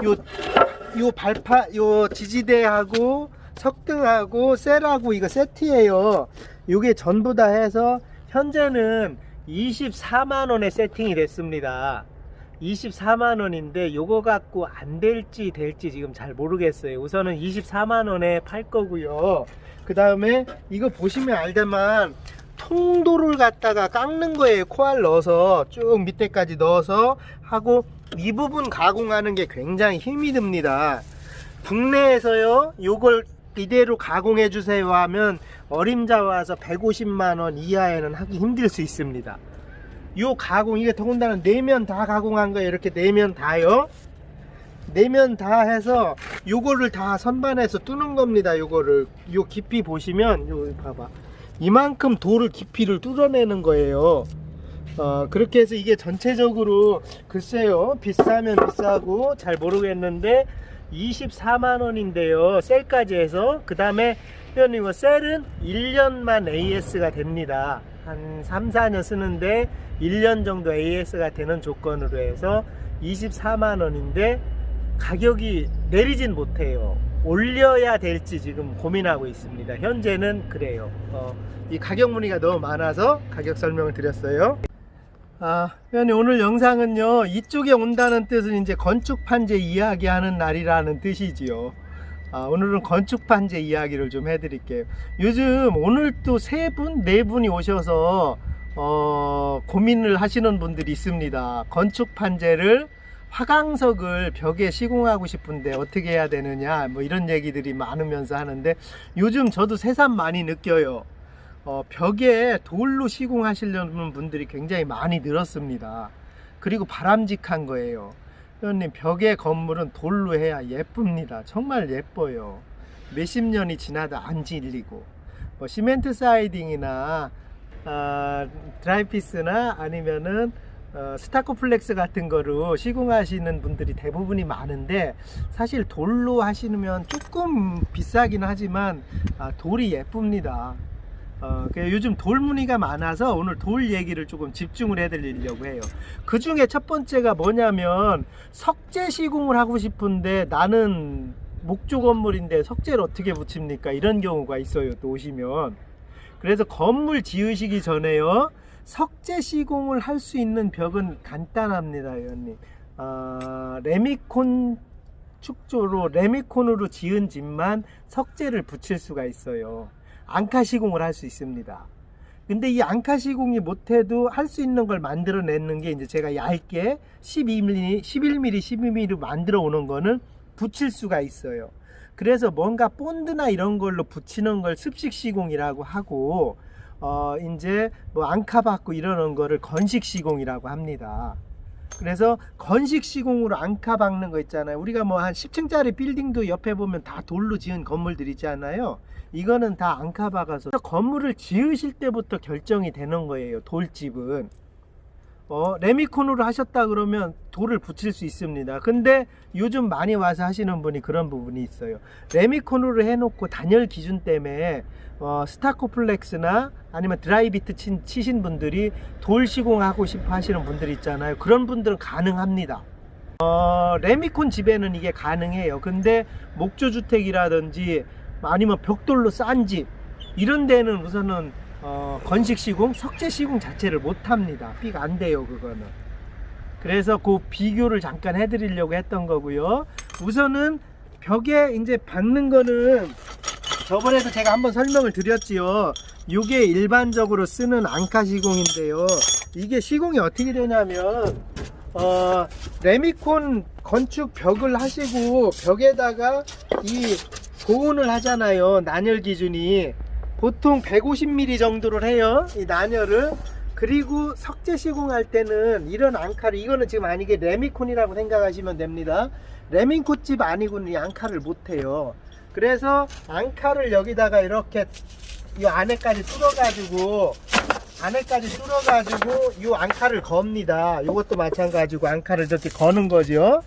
요 발파 요 지지대하고 석등하고 셀하고 이거 세트예요. 요게 전부 다 해서 현재는 24만원에 세팅이 됐습니다. 24만원인데 요거 갖고 안 될지 될지 지금 잘 모르겠어요. 우선은 24만원에 팔 거고요. 그 다음에 이거 보시면 알지만 통도를 갖다가 깎는 거예요. 코알 넣어서 쭉 밑에까지 넣어서 하고, 이 부분 가공하는 게 굉장히 힘이 듭니다. 국내에서요 요걸 이대로 가공해 주세요 하면 어림자 와서 150만원 이하에는 하기 힘들 수 있습니다. 요 가공, 이게 더군다나 내면 다 가공한 거예요. 이렇게 내면 다요, 내면 다 해서 요거를 다 선반해서 뚫는 겁니다. 요거를 요 깊이 보시면 요 봐봐, 이만큼 돌을 깊이를 뚫어내는 거예요. 그렇게 해서 이게 전체적으로 글쎄요 비싸면 비싸고 잘 모르겠는데 24만원인데요 셀까지 해서. 그 다음에 회원님 셀은 1년만 AS가 됩니다. 한 3, 4년 쓰는데 1년 정도 AS가 되는 조건으로 해서 24만원인데 가격이 내리진 못해요. 올려야 될지 지금 고민하고 있습니다. 현재는 그래요. 이 가격 문의가 너무 많아서 가격 설명을 드렸어요. 회원님 오늘 영상은요 이쪽에 온다는 뜻은 이제 건축 판재 이야기하는 날이라는 뜻이지요. 오늘은 건축 판재 이야기를 좀 해드릴게요. 요즘 오늘 또 3분, 4분이 오셔서 고민을 하시는 분들이 있습니다. 건축 판재를 화강석을 벽에 시공하고 싶은데 어떻게 해야 되느냐 뭐 이런 얘기들이 많으면서 하는데, 요즘 저도 새삼 많이 느껴요. 벽에 돌로 시공하시려는 분들이 굉장히 많이 늘었습니다. 그리고 바람직한 거예요. 회원님 벽에 건물은 돌로 해야 예쁩니다. 정말 예뻐요. 몇십 년이 지나도 안 질리고, 뭐 시멘트 사이딩이나 드라이피스나 아니면은 스타코플렉스 같은 거로 시공하시는 분들이 대부분이 많은데, 사실 돌로 하시면 조금 비싸긴 하지만 돌이 예쁩니다. 요즘 돌 문의가 많아서 오늘 돌 얘기를 조금 집중을 해드리려고 해요. 그 중에 첫 번째가 뭐냐면, 석재 시공을 하고 싶은데 나는 목조 건물인데 석재를 어떻게 붙입니까? 이런 경우가 있어요. 또 오시면. 그래서 건물 지으시기 전에요 석재 시공을 할 수 있는 벽은 간단합니다. 회원님. 레미콘 축조로 레미콘으로 지은 집만 석재를 붙일 수가 있어요. 앙카 시공을 할 수 있습니다. 근데 이 앙카 시공이 못해도 할 수 있는 걸 만들어내는 게 이제 제가 얇게 11mm, 12mm 만들어 오는 거는 붙일 수가 있어요. 그래서 뭔가 본드나 이런 걸로 붙이는 걸 습식 시공이라고 하고, 이제 뭐 앙카 받고 이러는 거를 건식 시공이라고 합니다. 그래서 건식 시공으로 앙카 박는 거 있잖아요. 우리가 뭐 한 10층짜리 빌딩도 옆에 보면 다 돌로 지은 건물들 있잖아요. 이거는 다 앙카 박아서 건물을 지으실 때부터 결정이 되는 거예요. 돌집은 레미콘으로 하셨다 그러면 돌을 붙일 수 있습니다. 근데 요즘 많이 와서 하시는 분이 그런 부분이 있어요. 레미콘으로 해놓고 단열 기준 때문에 스타코플렉스나 아니면 드라이비트 치신 분들이 돌 시공하고 싶어 하시는 분들이 있잖아요. 그런 분들은 가능합니다. 레미콘 집에는 이게 가능해요. 근데 목조주택이라든지 아니면 벽돌로 싼 집 이런 데는 우선은 건식 시공, 석재 시공 자체를 못합니다. 삐가 안 돼요 그거는. 그래서 그 비교를 잠깐 해드리려고 했던 거고요. 우선은 벽에 이제 박는 거는 저번에도 제가 한번 설명을 드렸지요. 이게 일반적으로 쓰는 앙카 시공인데요. 이게 시공이 어떻게 되냐면 레미콘 건축 벽을 하시고 벽에다가 이 고온을 하잖아요. 난열 기준이 보통 150mm 정도를 해요. 이 난열을. 그리고 석재 시공할 때는 이런 앙카를, 이거는 지금 아니게 레미콘이라고 생각하시면 됩니다. 레미콘집 아니고는 이 앙카를 못해요. 그래서 앙카를 여기다가 이렇게 이 안에까지 뚫어가지고 이 앙카를 겁니다. 이것도 마찬가지고 앙카를 이렇게 거는 거죠.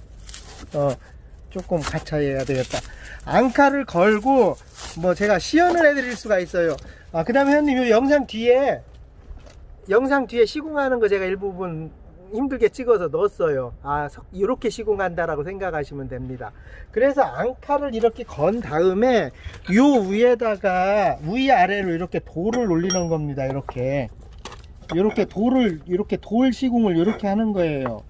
조금 가차해야 되겠다. 앙카를 걸고 뭐 제가 시연을 해드릴 수가 있어요. 그 다음에 형님 이 영상 뒤에 시공하는 거 제가 일부분 힘들게 찍어서 넣었어요. 이렇게 시공한다라고 생각하시면 됩니다. 그래서 앙카를 이렇게 건 다음에 요 위에다가 위아래로 이렇게 돌을 올리는 겁니다. 이렇게 돌을, 이렇게 돌 시공을 이렇게 하는 거예요.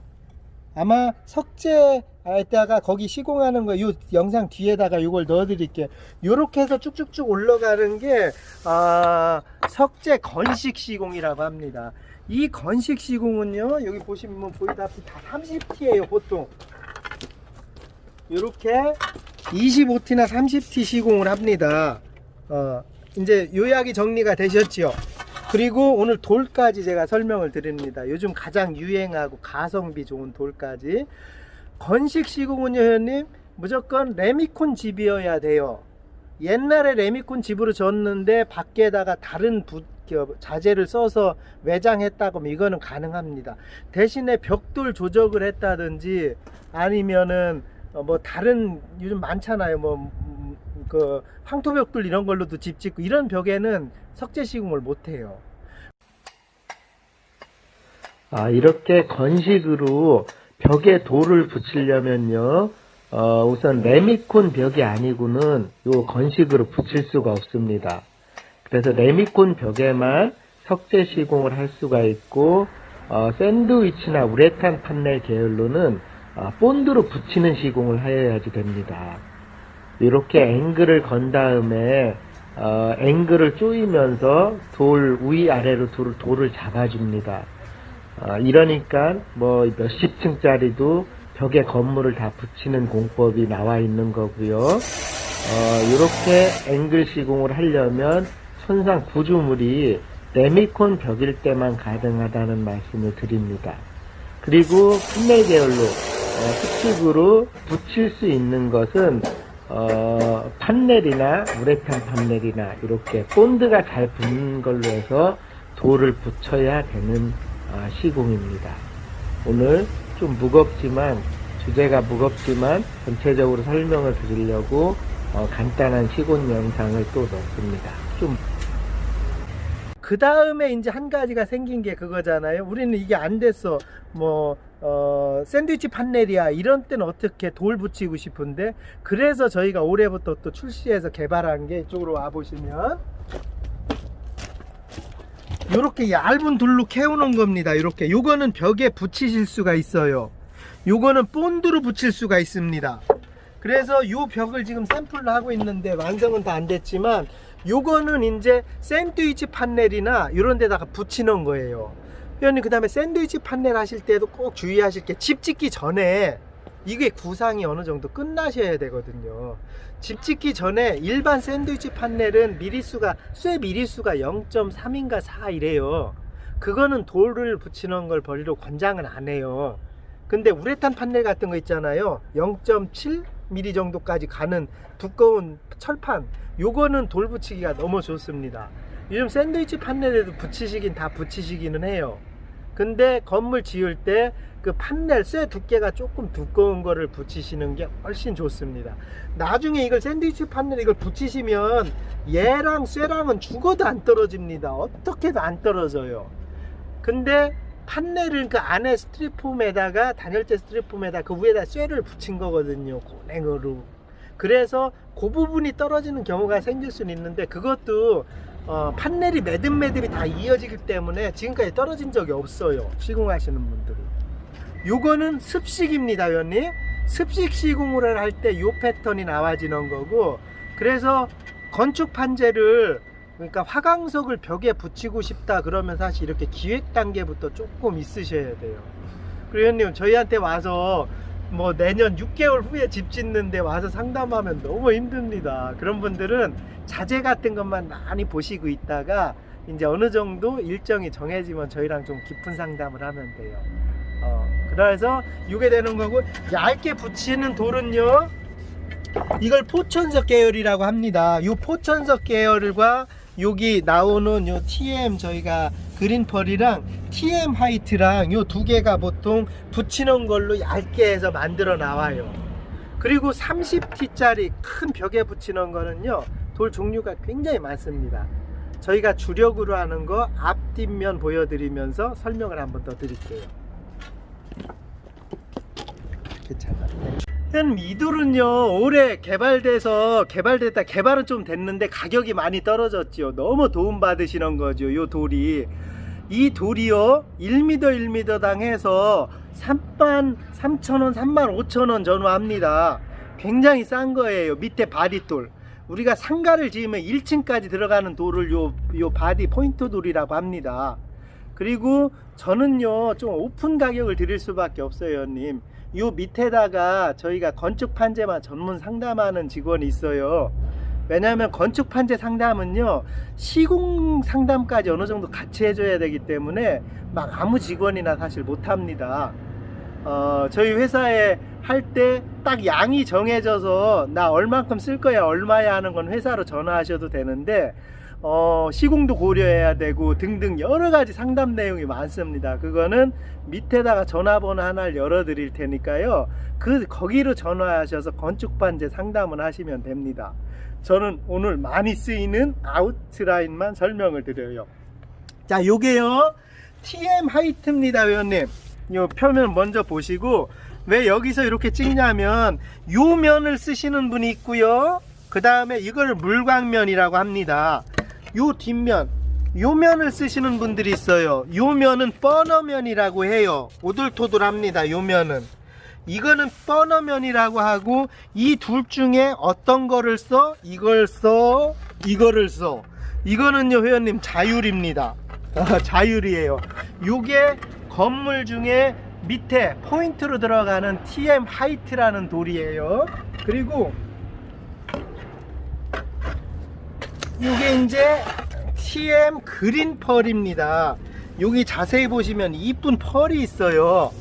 아마 석재에다가 거기 시공하는 거, 요 영상 뒤에다가 이걸 넣어 드릴게요. 요렇게 해서 쭉쭉쭉 올라가는 게 석재 건식 시공이라고 합니다. 이 건식 시공은요, 여기 보시면 보이다시피 다 30T예요. 보통 요렇게 25T나 30T 시공을 합니다. 이제 요약이 정리가 되셨죠? 그리고 오늘 돌까지 제가 설명을 드립니다. 요즘 가장 유행하고 가성비 좋은 돌까지. 건식 시공은요, 회원님, 무조건 레미콘 집이어야 돼요. 옛날에 레미콘 집으로 졌는데 밖에다가 다른 자재를 써서 외장했다고 하면 이거는 가능합니다. 대신에 벽돌 조적을 했다든지 아니면은 뭐 다른, 요즘 많잖아요. 그 황토벽돌 이런 걸로도 집 짓고, 이런 벽에는 석재 시공을 못해요. 이렇게 건식으로 벽에 돌을 붙이려면요, 우선 레미콘 벽이 아니고는 요 건식으로 붙일 수가 없습니다. 그래서 레미콘 벽에만 석재 시공을 할 수가 있고, 샌드위치나 우레탄 판넬 계열로는 본드로 붙이는 시공을 하여야지 됩니다. 이렇게 앵글을 건 다음에 앵글을 조이면서 돌 위아래로 돌을 잡아줍니다. 이러니까 뭐 몇십 층짜리도 벽에 건물을 다 붙이는 공법이 나와 있는 거고요. 이렇게 앵글 시공을 하려면 손상 구조물이 레미콘 벽일 때만 가능하다는 말씀을 드립니다. 그리고 판넬 계열로 수축으로 붙일 수 있는 것은 판넬이나 우레탄 판넬이나 이렇게 본드가 잘 붙는 걸로 해서 돌을 붙여야 되는 시공입니다. 오늘 좀 무겁지만, 주제가 무겁지만 전체적으로 설명을 드리려고 간단한 시공 영상을 또 넣습니다. 그 다음에 이제 한 가지가 생긴 게 그거잖아요. 우리는 이게 안 됐어, 샌드위치 판넬이야, 이런 때는 어떻게 돌 붙이고 싶은데, 그래서 저희가 올해부터 또 출시해서 개발한 게, 이쪽으로 와 보시면 요렇게 얇은 돌로 캐오는 겁니다. 이렇게 요거는 벽에 붙이실 수가 있어요. 요거는 본드로 붙일 수가 있습니다. 그래서 요 벽을 지금 샘플로 하고 있는데 완성은 다 안 됐지만, 요거는 이제 샌드위치 판넬이나 이런 데다가 붙이는 거예요. 회원님, 그 다음에 샌드위치 판넬 하실 때도 꼭 주의하실 게, 집 짓기 전에 이게 구상이 어느 정도 끝나셔야 되거든요. 집 짓기 전에 일반 샌드위치 판넬은 쇠 미리수가 0.3인가 4 이래요. 그거는 돌을 붙이는 걸 별로 권장은 안 해요. 근데 우레탄 판넬 같은 거 있잖아요, 0.7mm 정도까지 가는 두꺼운 철판, 요거는 돌 붙이기가 너무 좋습니다. 요즘 샌드위치 판넬에도 다 붙이시기는 해요. 근데 건물 지을 때 그 판넬 쇠 두께가 조금 두꺼운 거를 붙이시는 게 훨씬 좋습니다. 나중에 이걸 샌드위치 판넬 이걸 붙이시면 얘랑 쇠랑은 죽어도 안 떨어집니다. 어떻게도 안 떨어져요. 근데 판넬은 그 안에 스티로폼에다가, 단열재 스티로폼에다 그 위에다 쇠를 붙인 거거든요, 고냉으로. 그래서 그 부분이 떨어지는 경우가 생길 수는 있는데, 그것도 판넬이 매듭이 다 이어지기 때문에 지금까지 떨어진 적이 없어요, 시공하시는 분들이. 요거는 습식입니다, 회원님. 습식 시공을 할 때 요 패턴이 나와지는 거고, 그래서 건축 판재를, 그러니까 화강석을 벽에 붙이고 싶다 그러면 사실 이렇게 기획 단계부터 조금 있으셔야 돼요. 그리고 회원님, 저희한테 와서 내년 6개월 후에 집 짓는데 와서 상담하면 너무 힘듭니다. 그런 분들은 자재 같은 것만 많이 보시고 있다가 이제 어느 정도 일정이 정해지면 저희랑 좀 깊은 상담을 하면 돼요. 그래서 이게 되는 거고, 얇게 붙이는 돌은요, 이걸 포천석 계열이라고 합니다. 이 포천석 계열과 여기 나오는 요 TM, 저희가 그린펄이랑 TM 화이트랑 요 두 개가 보통 붙이는 걸로 얇게 해서 만들어 나와요. 그리고 30T짜리 큰 벽에 붙이는 거는요, 돌 종류가 굉장히 많습니다. 저희가 주력으로 하는 거 앞뒷면 보여드리면서 설명을 한번 더 드릴게요. 괜찮아. 이 돌은요 올해 개발은 좀 됐는데 가격이 많이 떨어졌죠. 너무 도움 받으시는 거죠. 요 돌이, 이 돌이요 1m 해서 33,000원 35,000원 전후합니다. 굉장히 싼 거예요. 밑에 바디돌, 우리가 상가를 지으면 1층까지 들어가는 돌을 요 바디 포인트 돌이라고 합니다. 그리고 저는요 좀 오픈 가격을 드릴 수밖에 없어요, 형님. 요 밑에다가 저희가 건축 판재만 전문 상담하는 직원이 있어요. 왜냐하면 건축 판재 상담은요 시공 상담까지 어느 정도 같이 해줘야 되기 때문에 막 아무 직원이나 사실 못합니다. 저희 회사에 할 때 딱 양이 정해져서 나 얼만큼 쓸 거야 얼마야 하는 건 회사로 전화하셔도 되는데 시공도 고려해야 되고 등등 여러 가지 상담 내용이 많습니다. 그거는 밑에다가 전화번호 하나를 열어 드릴 테니까요. 거기로 전화하셔서 건축 반제 상담을 하시면 됩니다. 저는 오늘 많이 쓰이는 아웃라인만 설명을 드려요. 자, 요게요 TM 하이트입니다, 회원님. 요 표면 먼저 보시고, 왜 여기서 이렇게 찍냐면 요 면을 쓰시는 분이 있고요. 그 다음에 이걸 물광면이라고 합니다. 요 뒷면, 요 면을 쓰시는 분들이 있어요. 요 면은 버너면이라고 해요. 오돌토돌합니다. 요 면은, 이거는 버너면이라고 하고, 이 둘 중에 어떤 거를 써? 이걸 써? 이거를 써? 이거는요 회원님 자율입니다. 자율이에요. 요게 건물 중에 밑에 포인트로 들어가는 TM 하이트라는 돌이에요. 그리고 이게 이제 TM 그린 펄입니다. 여기 자세히 보시면 이쁜 펄이 있어요.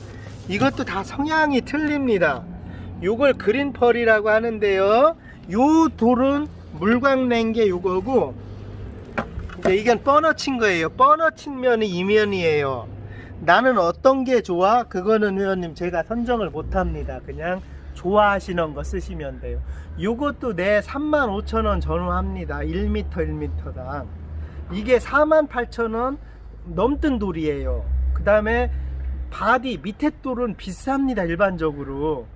이것도 다 성향이 틀립니다. 요걸 그린 펄이라고 하는데요, 요 돌은 물광 낸 게 요거고, 이제 이건 뻔어친 거예요. 뻔어친 면이 이 면이에요. 나는 어떤 게 좋아? 그거는 회원님 제가 선정을 못합니다. 그냥 좋아하시는 거 쓰시면 돼요. 요것도 내 35,000원 전후합니다. 1m당 이게 48,000원 넘던 돌이에요. 그 다음에 바디 밑에 돌은 비쌉니다. 일반적으로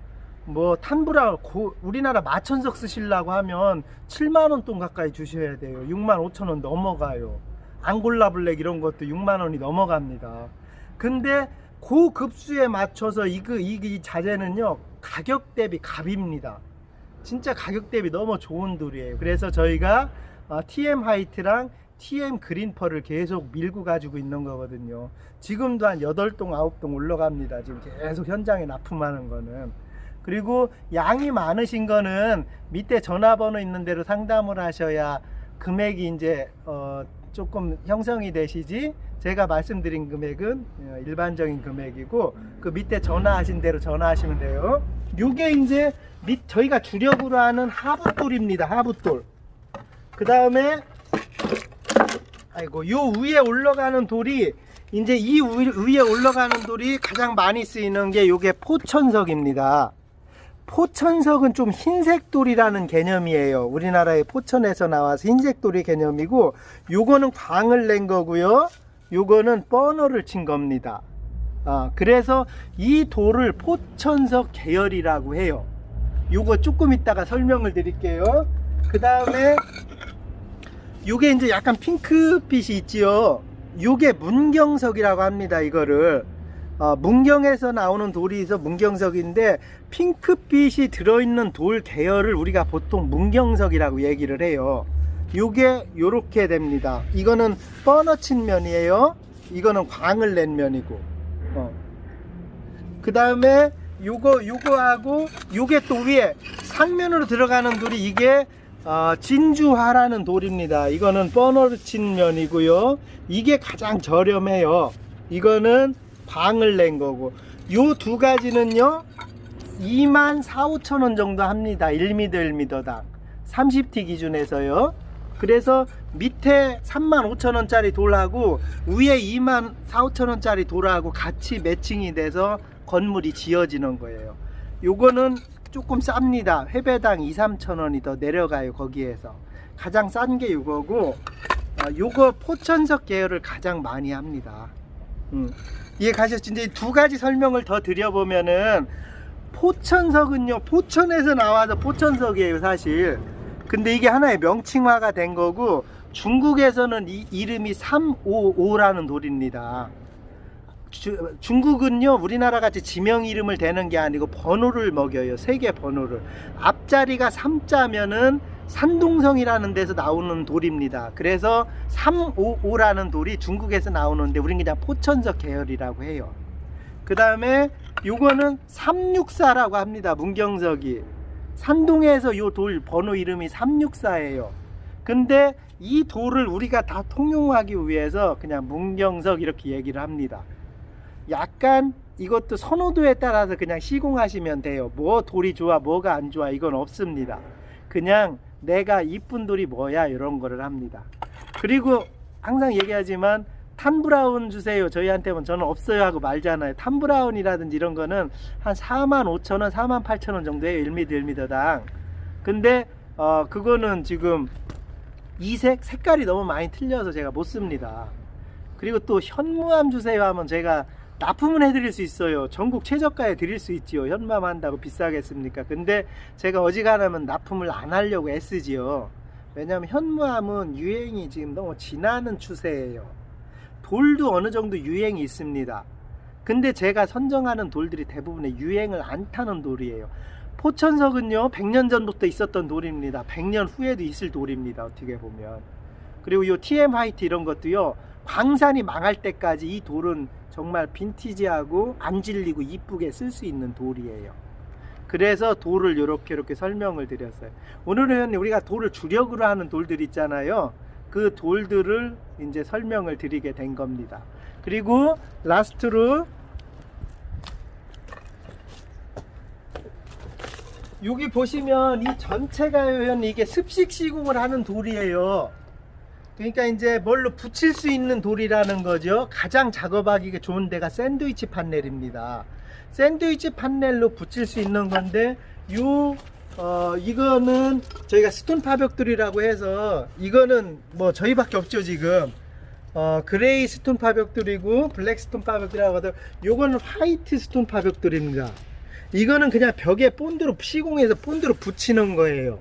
뭐 탄브라 우리나라 마천석 쓰시려고 하면 7만원 돈 가까이 주셔야 돼요. 65,000원 넘어가요. 앙골라 블랙 이런 것도 6만원이 넘어갑니다. 근데 고급수에 맞춰서 이 자재는요 가격 대비 갑입니다. 진짜 가격 대비 너무 좋은 돌이에요. 그래서 저희가 TM 하이트랑 TM 그린 펄을 계속 밀고 가지고 있는 거거든요. 지금도 한 8동 9동 올라갑니다. 지금 계속 현장에 납품하는 거는. 그리고 양이 많으신 거는 밑에 전화번호 있는 대로 상담을 하셔야 금액이 이제 조금 형성이 되시지, 제가 말씀드린 금액은 일반적인 금액이고, 그 밑에 전화하신 대로 전화하시면 돼요. 요게 이제 저희가 주력으로 하는 하부돌입니다. 하부돌. 그 다음에 요 위에 올라가는 돌이, 이제 이 위에 올라가는 돌이 가장 많이 쓰이는 게 요게 포천석입니다. 포천석은 좀 흰색 돌이라는 개념이에요. 우리나라의 포천에서 나와서 흰색 돌이 개념이고, 요거는 광을 낸 거고요. 요거는 버너를 친 겁니다. 그래서 이 돌을 포천석 계열이라고 해요. 요거 조금 이따가 설명을 드릴게요. 그 다음에 요게 이제 약간 핑크빛이 있지요. 요게 문경석이라고 합니다. 이거를 문경에서 나오는 돌이 있어 문경석인데, 핑크빛이 들어있는 돌 계열을 우리가 보통 문경석이라고 얘기를 해요. 요게 요렇게 됩니다. 이거는 뻔어친 면이에요. 이거는 광을 낸 면이고, 그 다음에 요거하고 요게 또 위에 상면으로 들어가는 돌이 이게 진주화라는 돌입니다. 이거는 뻔어친 면이고요. 이게 가장 저렴해요. 이거는 광을 낸 거고, 요 두 가지는요 24,000~25,000원 정도 합니다. 1m당 30T 기준에서요. 그래서 밑에 35,000원짜리 돌하고 위에 24,000~25,000원짜리 돌하고 같이 매칭이 돼서 건물이 지어지는 거예요. 요거는 조금 쌉니다. 회배당 2~3,000원이 더 내려가요. 거기에서 가장 싼 게 요거고, 요거 포천석 계열을 가장 많이 합니다. 이해 가셨죠? 이제 두 가지 설명을 더 드려보면은, 포천석은요, 포천에서 나와서 포천석이에요 사실. 근데 이게 하나의 명칭화가 된 거고, 중국에서는 이 이름이 355라는 돌입니다. 중국은요, 우리나라 같이 지명 이름을 대는 게 아니고 번호를 먹여요. 세계 번호를. 앞자리가 3자면은 산동성이라는 데서 나오는 돌입니다. 그래서 355라는 돌이 중국에서 나오는데 우리는 그냥 포천석 계열이라고 해요. 그 다음에 요거는 364라고 합니다. 문경석이. 산동에서 요 돌 번호 이름이 364예요. 근데 이 돌을 우리가 다 통용하기 위해서 그냥 문경석 이렇게 얘기를 합니다. 약간 이것도 선호도에 따라서 그냥 시공하시면 돼요. 뭐 돌이 좋아 뭐가 안 좋아 이건 없습니다. 그냥 내가 이쁜 돌이 뭐야 이런 거를 합니다. 그리고 항상 얘기하지만 탄브라운 주세요 저희한테는 저는 없어요 하고 말잖아요. 탄브라운이라든지 이런 거는 한 45,000원 48,000원 정도 해요. 1m 1m당. 근데 그거는 지금 이색 색깔이 너무 많이 틀려서 제가 못 씁니다. 그리고 또 현무암 주세요 하면 제가 납품은 해드릴 수 있어요. 전국 최저가에 드릴 수 있지요. 현무암 한다고 비싸겠습니까? 근데 제가 어지간하면 납품을 안 하려고 애쓰지요. 왜냐하면 현무암은 유행이 지금 너무 지나는 추세예요. 돌도 어느 정도 유행이 있습니다. 근데 제가 선정하는 돌들이 대부분의 유행을 안 타는 돌이에요. 포천석은요 100년 전부터 있었던 돌입니다. 100년 후에도 있을 돌입니다. 어떻게 보면. 그리고 이 TM 화이트 이런 것도요, 광산이 망할 때까지 이 돌은 정말 빈티지하고 안 질리고 이쁘게 쓸 수 있는 돌이에요. 그래서 돌을 이렇게 설명을 드렸어요. 오늘은 우리가 돌을 주력으로 하는 돌들 있잖아요. 그 돌들을 이제 설명을 드리게 된 겁니다. 그리고 라스트로 여기 보시면 이 전체가 이게 습식 시공을 하는 돌이에요. 그러니까 이제 뭘로 붙일 수 있는 돌이라는 거죠. 가장 작업하기 좋은 데가 샌드위치 판넬입니다. 샌드위치 판넬로 붙일 수 있는 건데 이거는 저희가 스톤 파벽돌이라고 해서 이거는 뭐 저희밖에 없죠 지금. 그레이 스톤 파벽돌이고 블랙 스톤 파벽돌이라고 하더라도 요거는 화이트 스톤 파벽돌입니다. 이거는 그냥 벽에 본드로 시공해서 본드로 붙이는 거예요.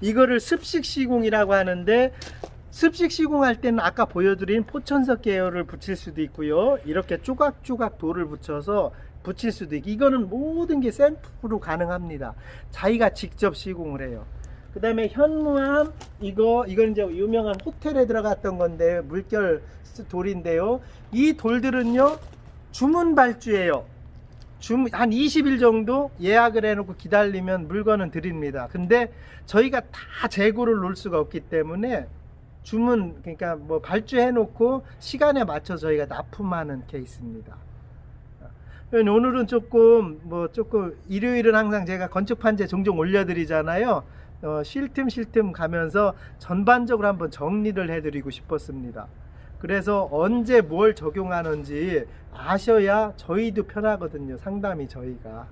이거를 습식 시공이라고 하는데, 습식 시공할 때는 아까 보여드린 포천석 계열을 붙일 수도 있고요, 이렇게 조각조각 돌을 붙여서 붙일 수도 있고, 이거는 모든 게 샘플로 가능합니다. 자기가 직접 시공을 해요. 그 다음에 현무암, 이건 이제 유명한 호텔에 들어갔던 건데 물결 돌인데요, 이 돌들은요 주문 발주예요. 한 20일 정도 예약을 해놓고 기다리면 물건은 드립니다. 근데 저희가 다 재고를 놓을 수가 없기 때문에 주문, 그러니까 뭐 발주해 놓고 시간에 맞춰 저희가 납품하는 케이스입니다. 오늘은 조금 일요일은 항상 제가 건축 판재 종종 올려드리잖아요. 쉴 틈 가면서 전반적으로 한번 정리를 해드리고 싶었습니다. 그래서 언제 뭘 적용하는지 아셔야 저희도 편하거든요. 상담이 저희가.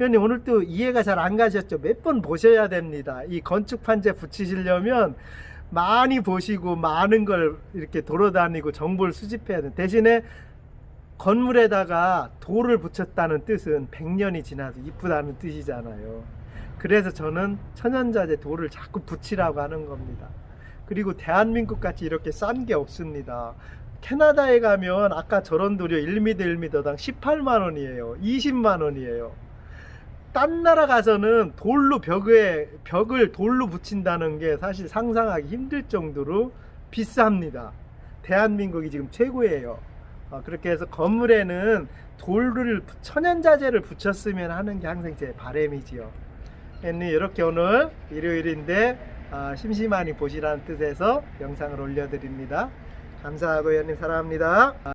회원님 오늘 또 이해가 잘 안 가셨죠? 몇 번 보셔야 됩니다. 이 건축 판재 붙이시려면 많이 보시고 많은 걸 이렇게 돌아다니고 정보를 수집해야 돼요. 대신에 건물에다가 돌을 붙였다는 뜻은 100년이 지나서 이쁘다는 뜻이잖아요. 그래서 저는 천연자재 돌을 자꾸 붙이라고 하는 겁니다. 그리고 대한민국 같이 이렇게 싼 게 없습니다. 캐나다에 가면 아까 저런 돌이요 1m 1m당 18만 원이에요. 20만 원이에요. 딴 나라 가서는 벽을 돌로 붙인다는 게 사실 상상하기 힘들 정도로 비쌉니다. 대한민국이 지금 최고예요. 그렇게 해서 건물에는 천연자재를 붙였으면 하는 게 항상 제 바람이지요. 이렇게 오늘 일요일인데 심심하니 보시라는 뜻에서 영상을 올려드립니다. 감사하고 회원님 사랑합니다.